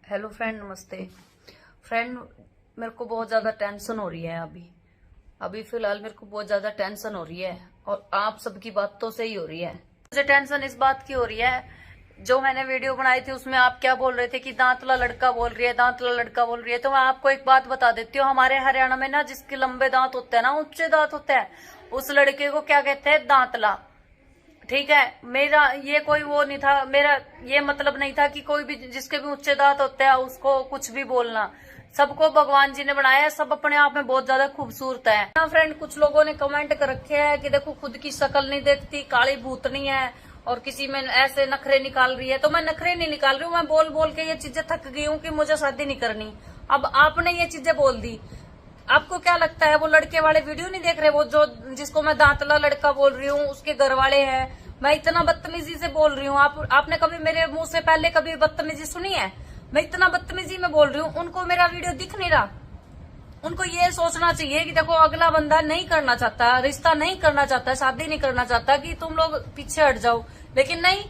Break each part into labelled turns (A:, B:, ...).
A: Hello friend, नमस्ते friend. मेरे को बहुत ज्यादा टेंशन हो रही है अभी फिलहाल मेरे को बहुत ज्यादा टेंशन हो रही है और आप सबकी बातों से ही हो रही है। मुझे टेंशन इस बात की हो रही है, जो मैंने वीडियो बनाई थी उसमें आप क्या बोल रहे थे कि दांतला लड़का बोल रही है, दांतला लड़का बोल रही है। तो मैं आपको एक बात बता देती हूँ, हमारे हरियाणा में ना जिसके लंबे दांत होते हैं ना, ऊंचे दांत होते हैं, उस लड़के को क्या कहते हैं? दांतला। ठीक है, मेरा ये कोई वो नहीं था, मेरा ये मतलब नहीं था कि कोई भी जिसके भी ऊंचे दांत होते हैं उसको कुछ भी बोलना। सबको भगवान जी ने बनाया है, सब अपने आप में बहुत ज्यादा खूबसूरत है ना फ्रेंड। कुछ लोगों ने कमेंट कर रखे हैं कि देखो खुद की शक्ल नहीं देखती, काली भूतनी है और किसी में ऐसे नखरे निकाल रही है। तो मैं नखरे नहीं निकाल रही हूँ, मैं बोल बोल के ये चीजें थक गई हूँ कि मुझे शादी नहीं करनी। अब आपने ये चीजें बोल दी, आपको क्या लगता है वो लड़के वाले वीडियो नहीं देख रहे? वो जो जिसको मैं दांतला लड़का बोल रही हूँ उसके घर वाले हैं, मैं इतना बदतमीजी से बोल रही हूँ। आपने कभी मेरे मुंह से पहले कभी बदतमीजी सुनी है? मैं इतना बदतमीजी में बोल रही हूँ, उनको मेरा वीडियो दिख नहीं रहा। उनको ये सोचना चाहिए कि देखो अगला बंदा नहीं करना चाहता, रिश्ता नहीं करना चाहता, शादी नहीं करना चाहता, कि तुम लोग पीछे हट जाओ। लेकिन नहीं,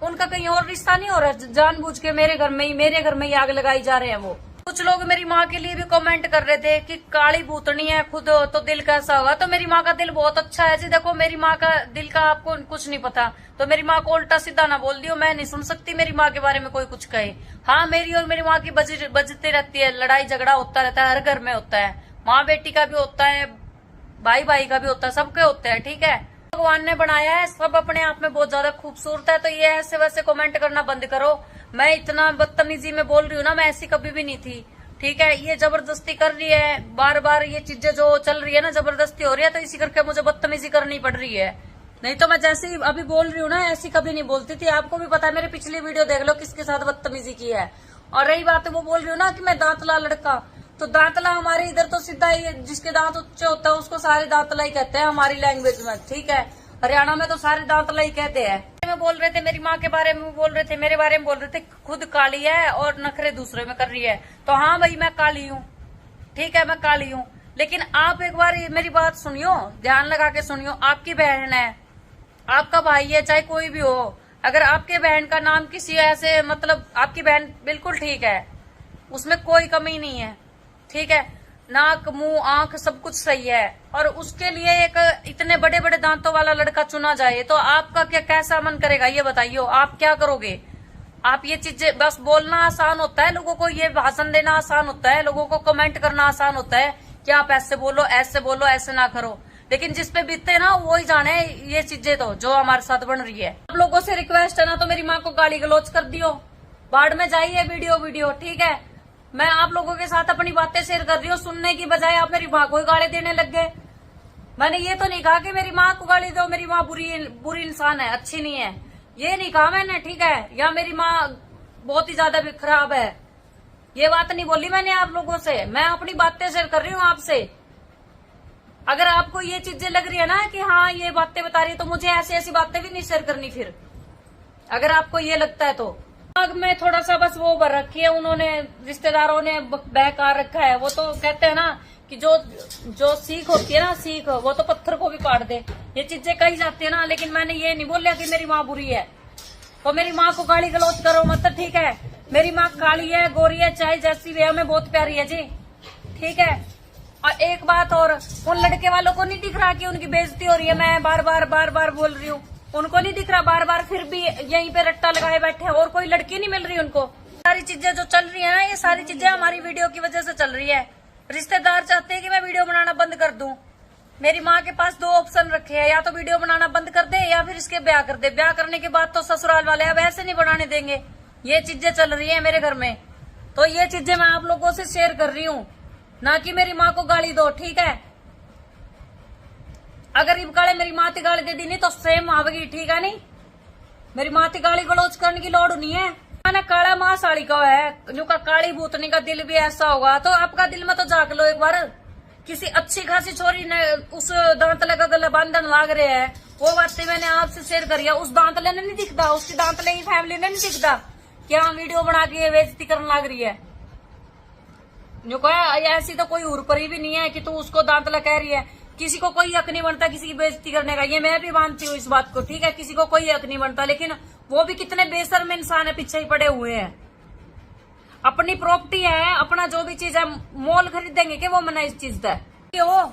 A: उनका कहीं और रिश्ता नहीं हो रहा, जानबूझ के मेरे घर में ही आग लगाई जा रहे हैं। वो कुछ लोग मेरी माँ के लिए भी कमेंट कर रहे थे कि काली भूतनी है खुद, तो दिल कैसा होगा? तो मेरी माँ का दिल बहुत अच्छा है जी। देखो मेरी माँ का दिल का आपको कुछ नहीं पता, तो मेरी माँ को उल्टा सीधा ना बोल दियो। मैं नहीं सुन सकती मेरी माँ के बारे में कोई कुछ कहे। हाँ, मेरी और मेरी माँ की बजती रहती है, लड़ाई झगड़ा होता रहता है, हर घर में होता है। माँ बेटी का भी होता है, भाई भाई का भी होता है, सबके होते हैं। ठीक है, भगवान ने बनाया है, सब अपने आप में बहुत ज्यादा खूबसूरत है। तो ये ऐसे वैसे कमेंट करना बंद करो। मैं इतना बदतमीजी में बोल रही हूँ ना, मैं ऐसी कभी भी नहीं थी। ठीक है, ये जबरदस्ती कर रही है, बार बार ये चीजें जो चल रही है ना, जबरदस्ती हो रही है, तो इसी करके मुझे बदतमीजी करनी पड़ रही है। नहीं तो मैं जैसे ही अभी बोल रही हूँ ना, ऐसी कभी नहीं बोलती थी। आपको भी पता है, मेरी पिछली वीडियो देख लो किसके साथ बदतमीजी की है। और रही बात वो बोल रही हूँ ना कि मैं दांतला लड़का, तो दांतला हमारे इधर तो सीधा ही जिसके दांत ऊंचे होता है उसको सारे दांतला ही कहते हैं हमारी लैंग्वेज में। ठीक है, हरियाणा में तो सारे दांतला ही कहते हैं। में बोल रहे थे, मेरी माँ के बारे में बोल रहे थे, मेरे बारे में बोल रहे थे, खुद काली है और नखरे दूसरे में कर रही है। तो हाँ भाई, मैं काली हूँ। ठीक है, मैं काली हूँ, लेकिन आप एक बार मेरी बात सुनियो, ध्यान लगा के सुनियो। आपकी बहन है, आपका भाई है, चाहे कोई भी हो, अगर आपके बहन का नाम किसी ऐसे, मतलब आपकी बहन बिल्कुल ठीक है, उसमें कोई कमी नहीं है। ठीक है, नाक मुंह आंख सब कुछ सही है, और उसके लिए एक इतने बड़े बड़े दांतों वाला लड़का चुना जाए, तो आपका क्या कैसा मन करेगा ये बताइए? आप क्या करोगे? आप ये चीजें बस बोलना आसान होता है, लोगों को ये भाषण देना आसान होता है, लोगों को कमेंट करना आसान होता है कि आप ऐसे बोलो, ऐसे बोलो, ऐसे ना करो। लेकिन जिसपे बीतते ना वो ही जाने ये चीजें, तो जो हमारे साथ बन रही है। आप लोगों से रिक्वेस्ट है ना, तो मेरी माँ को गाली गलौज कर दियो, बाढ़ में जाइए वीडियो। ठीक है, मैं आप लोगों के साथ अपनी बातें शेयर कर रही हूँ, सुनने की बजाय आप मेरी माँ को ही गाली देने लग गए। मैंने ये तो नहीं कहा कि मेरी माँ को गाली दो, मेरी माँ बुरी इंसान है, अच्छी नहीं है, ये नहीं कहा मैंने। ठीक है, या मेरी माँ बहुत ही ज्यादा भी खराब है, ये बात नहीं बोली मैंने आप लोगों से। मैं अपनी बातें शेयर कर रही हूँ आपसे। अगर आपको ये चीजें लग रही है ना कि हाँ ये बातें बता रही है, तो मुझे ऐसी ऐसी बातें भी नहीं शेयर करनी फिर, अगर आपको ये लगता है तो। दिमाग में थोड़ा सा बस वो भर रखी है उन्होंने, रिश्तेदारों ने बहका रखा है। वो तो कहते हैं ना कि जो सीख होती है ना, सीख, वो तो पत्थर को भी काट दे, ये चीजें कही जाती है ना। लेकिन मैंने ये नहीं बोला कि मेरी माँ बुरी है, तो मेरी माँ को गाली गलौज करो मत। ठीक है, मेरी माँ काली है, गोरी है, चाहे जैसी भी है, हमें बहुत प्यारी है जी। ठीक है, और एक बात और, उन लड़के वालों को नहीं दिख रहा कि उनकी बेइज्जती हो रही है? मैं बार बार बोल रही हूँ, उनको नहीं दिख रहा बार बार, फिर भी यहीं पे रट्टा लगाए बैठे हैं, और कोई लड़की नहीं मिल रही उनको। सारी चीजें जो चल रही है ना, ये सारी चीजें हमारी वीडियो की वजह से चल रही है। रिश्तेदार चाहते हैं कि मैं वीडियो बनाना बंद कर दूं। मेरी माँ के पास 2 ऑप्शन रखे हैं, या तो वीडियो बनाना बंद कर दे या फिर इसके ब्याह कर दे। ब्याह करने के बाद तो ससुराल वाले अब ऐसे नहीं बनाने देंगे। ये चीजें चल रही है मेरे घर में, तो ये चीजें मैं आप लोगों से शेयर कर रही हूँ, ना कि मेरी माँ को गाली दो। ठीक है, अगर इबकाले मेरी माँ की गाली दे दी नहीं तो सेम आवेगी। ठीक है, नहीं मेरी माँ की गाली गलौज करने की लोड़ नहीं है। ना काला माँ साड़ी का है, जो का काली भूतनी का दिल भी ऐसा होगा, तो आपका दिल में तो झाँक लो एक बार। किसी अच्छी खासी छोरी ने उस दांतले का गला बांधन लाग रहे हैं, वो बातें मैंने आपसे शेयर करी है। उस दांतले ने नहीं दिखता, उसकी दांतले की फैमिली ने नहीं दिखता कि हाँ वीडियो बना के बेइज्जती करने लग रही है। जो कहा ऐसी तो कोई उर्परी भी नहीं है कि तू उसको दांतला कह रही है। किसी को कोई हक नहीं बनता किसी की बेइज्जती करने का, ये मैं भी मानती हूँ इस बात को। ठीक है, किसी को कोई हक नहीं बनता, लेकिन वो भी कितने बेशर्म इंसान है, पीछे ही पड़े हुए हैं। अपने अपनी प्रॉपर्टी है, अपना जो भी चीज है, मोल खरीदेंगे कि वो मना इस चीज का हो,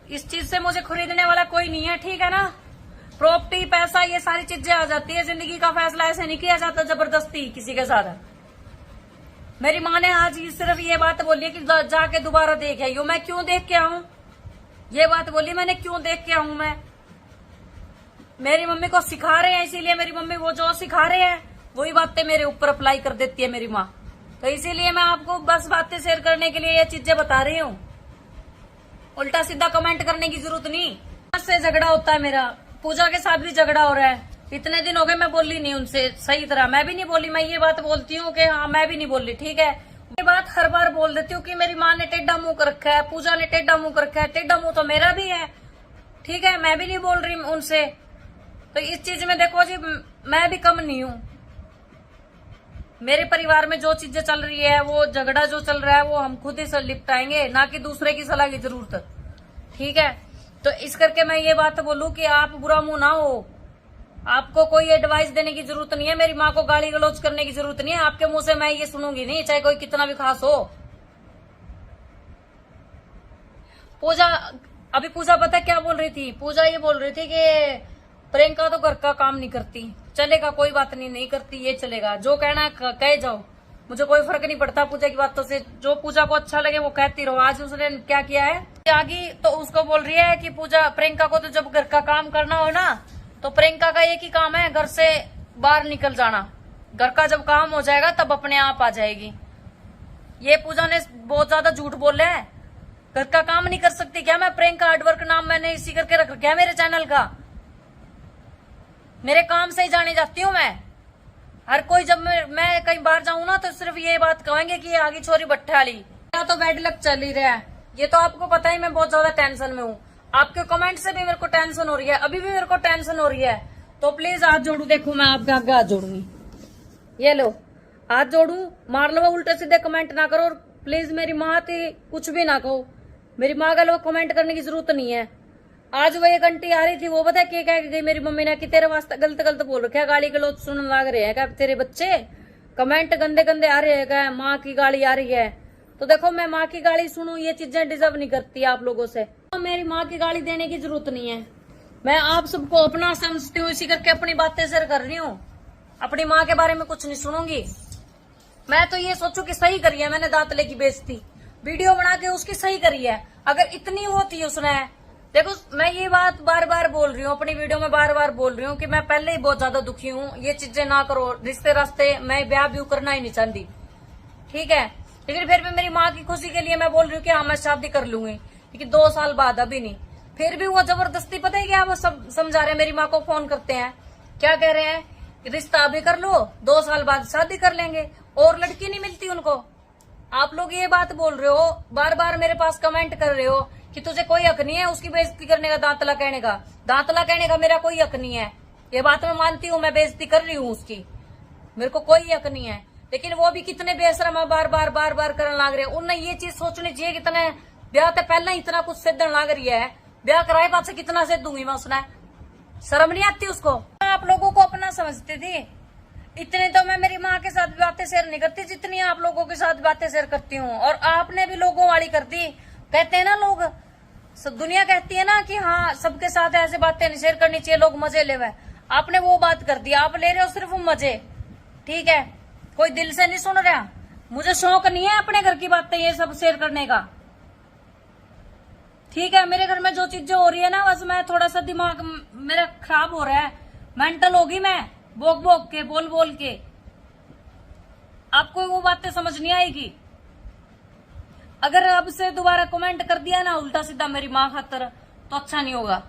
A: इस चीज से मुझे खरीदने वाला कोई नहीं है, ठीक है ना। प्रॉपर्टी, पैसा, ये सारी चीजें आ जाती है। जिंदगी का फैसला ऐसे नहीं किया जाता जबरदस्ती किसी के साथ। मेरी माँ ने आज सिर्फ ये बात बोली कि जाके दोबारा देख आइयो। मैं क्यों देख के आऊं, ये बात बोली मैंने, क्यों देख के आऊं मैं। मेरी मम्मी को सिखा रहे हैं, इसीलिए मेरी मम्मी वो जो सिखा रहे हैं वही बातें मेरे ऊपर अप्लाई कर देती है मेरी माँ। तो इसीलिए मैं आपको बस बातें शेयर करने के लिए ये चीजें बता रही हूँ। उल्टा सीधा कमेंट करने की जरूरत नहीं। से झगड़ा होता है मेरा, पूजा के साथ भी झगड़ा हो रहा है। इतने दिन हो गए मैं बोली नहीं उनसे सही तरह, मैं भी नहीं बोली। मैं ये बात बोलती हूँ कि हाँ मैं भी नहीं बोली, ठीक है। ये बात हर बार बोल देती हूँ कि मेरी माँ ने टेढ़ा मुंह कर रखा है, पूजा ने टेढ़ा मुंह कर रखा है। टेढ़ा मुंह तो मेरा भी है, ठीक है, मैं भी नहीं बोल रही उनसे। तो इस चीज में देखो जी, मैं भी कम नहीं हूँ। मेरे परिवार में जो चीजें चल रही है, वो झगड़ा जो चल रहा है, वो हम खुद ही से निपटाएंगे, ना कि दूसरे की सलाह की जरूरत, ठीक है। तो इस करके मैं ये बात बोलूं कि आप बुरा मुंह ना हो। आपको कोई एडवाइस देने की जरूरत नहीं है, मेरी माँ को गाली गलौज करने की जरूरत नहीं है। आपके मुंह से मैं ये सुनूंगी नहीं, चाहे कोई कितना भी खास हो। पूजा, अभी पूजा पता क्या बोल रही थी, पूजा ये बोल रही थी कि प्रियंका तो घर का काम नहीं करती। चलेगा, कोई बात नहीं, नहीं करती, ये चलेगा, जो कहना है कह जाओ, मुझे कोई फर्क नहीं पड़ता पूजा की बातों से। जो पूजा को अच्छा लगे वो कहती रहो। आज उसने क्या किया है, आगे तो उसको बोल रही है कि पूजा, प्रियंका को तो जब घर का काम करना हो ना, तो प्रियंका का एक ही काम है, घर से बाहर निकल जाना। घर का जब काम हो जाएगा तब अपने आप आ जाएगी। ये पूजा ने बहुत ज्यादा झूठ बोला है। घर का काम नहीं कर सकती क्या मैं? प्रियंका हार्डवर्क नाम मैंने इसी करके रख रखा है मेरे चैनल का। मेरे काम से ही जानी जाती हूँ मैं। हर कोई जब मैं कहीं बाहर जाऊं ना, तो सिर्फ ये बात कहेंगे कि ये आगी छोरी भट्टे वाली। क्या तो बैड लक चल ही रहा है, ये तो आपको पता ही। मैं बहुत ज्यादा टेंशन में हूँ। आपके कमेंट से भी मेरे को टेंशन हो रही है, अभी भी मेरे को टेंशन हो रही है। तो प्लीज हाथ जोड़ू, देखो मैं आपके आगे हाथ जोड़ूंगी। ये लो हाथ जोड़ू, मार लो, उल्टे सीधे कमेंट ना करो। और प्लीज मेरी माँ थी, कुछ भी ना कहो। मेरी माँ का लोग कमेंट करने की जरूरत नहीं है। आज वो एक आंटी आ रही थी, वो पता क्या कह गई मेरी मम्मी ने कि तेरे वास्ते गलत गलत बोल रखा है, गाली गलौज सुनने लग रहे हैं क्या तेरे बच्चे, कमेंट गंदे गंदे आ रहे हैं क्या, माँ की गाली आ रही है। तो देखो मैं माँ की गाली सुनूं, ये चीजें डिजर्व नहीं करती आप लोगों से। तो मेरी माँ की गाली देने की जरूरत नहीं है। मैं आप सबको अपना समझती हूँ, इसी करके अपनी बातें शेयर कर रही हूँ। अपनी माँ के बारे में कुछ नहीं सुनूंगी। मैं तो ये सोचू कि सही करी है मैंने, दांतले की बेइज्जती वीडियो बना के उसकी सही करी है। अगर इतनी होती उसने, देखो मैं ये बात बार बार बोल रही हूँ, अपनी वीडियो में बार बार बोल रही हूँ कि मैं पहले ही बहुत ज्यादा दुखी हूँ। ये चीजें ना करो, रिश्ते रास्ते मैं ब्याह भी करना ही नहीं चाहती, ठीक है। लेकिन फिर भी मेरी माँ की खुशी के लिए मैं बोल रही हूँ कि हाँ मैं शादी कर लूंगी, लेकिन 2 साल बाद, अभी नहीं। फिर भी वो जबरदस्ती, पता है क्या वो सब समझा रहे हैं। मेरी माँ को फोन करते हैं, क्या कह रहे हैं, रिश्ता अभी कर लो, 2 साल बाद शादी कर लेंगे। और लड़की नहीं मिलती उनको। आप लोग ये बात बोल रहे हो, बार बार मेरे पास कमेंट कर रहे हो कि तुझे कोई हक नहीं है उसकी बेइज्जती करने का, दांतला कहने का। दांतला कहने का मेरा कोई हक नहीं है। ये बात मैं मानती हूँ, मैं बेइज्जती कर रही हूँ उसकी, मेरे को कोई हक नहीं है। लेकिन वो भी कितने बेशरम बार बार करने लग रहे हैं। उन्हें ये चीज सोचनी चाहिए, कितने ब्याह से पहले इतना कुछ सिद्धन लग रही है, ब्याह कराए बाद से कितना सिद्ध दूंगी मैं। उसने शर्म नहीं आती उसको? आप लोगों को अपना समझती थी। इतनी तो मैं मेरी माँ के साथ बातें शेयर नहीं करती जितनी आप लोगों के साथ बातें शेयर करती हूँ। और आपने भी लोगों वाली कर दी। कहते हैं ना लोग, सब दुनिया कहती है ना कि हाँ सबके साथ ऐसे बातें नहीं शेयर करनी चाहिए, लोग मजे ले हुए। आपने वो बात कर दी, आप ले रहे हो सिर्फ मजे, ठीक है। कोई दिल से नहीं सुन रहा। मुझे शौक नहीं है अपने घर की बातें ये सब शेयर करने का, ठीक है। मेरे घर में जो चीजें हो रही है ना, बस मैं थोड़ा सा दिमाग मेरा खराब हो रहा है, मेंटल होगी मैं, बोक बोक के, बोल बोल के। आपको वो बातें समझ नहीं आएगी। अगर अब से दोबारा कमेंट कर दिया ना उल्टा सीधा मेरी माँ खातर, तो अच्छा नहीं होगा।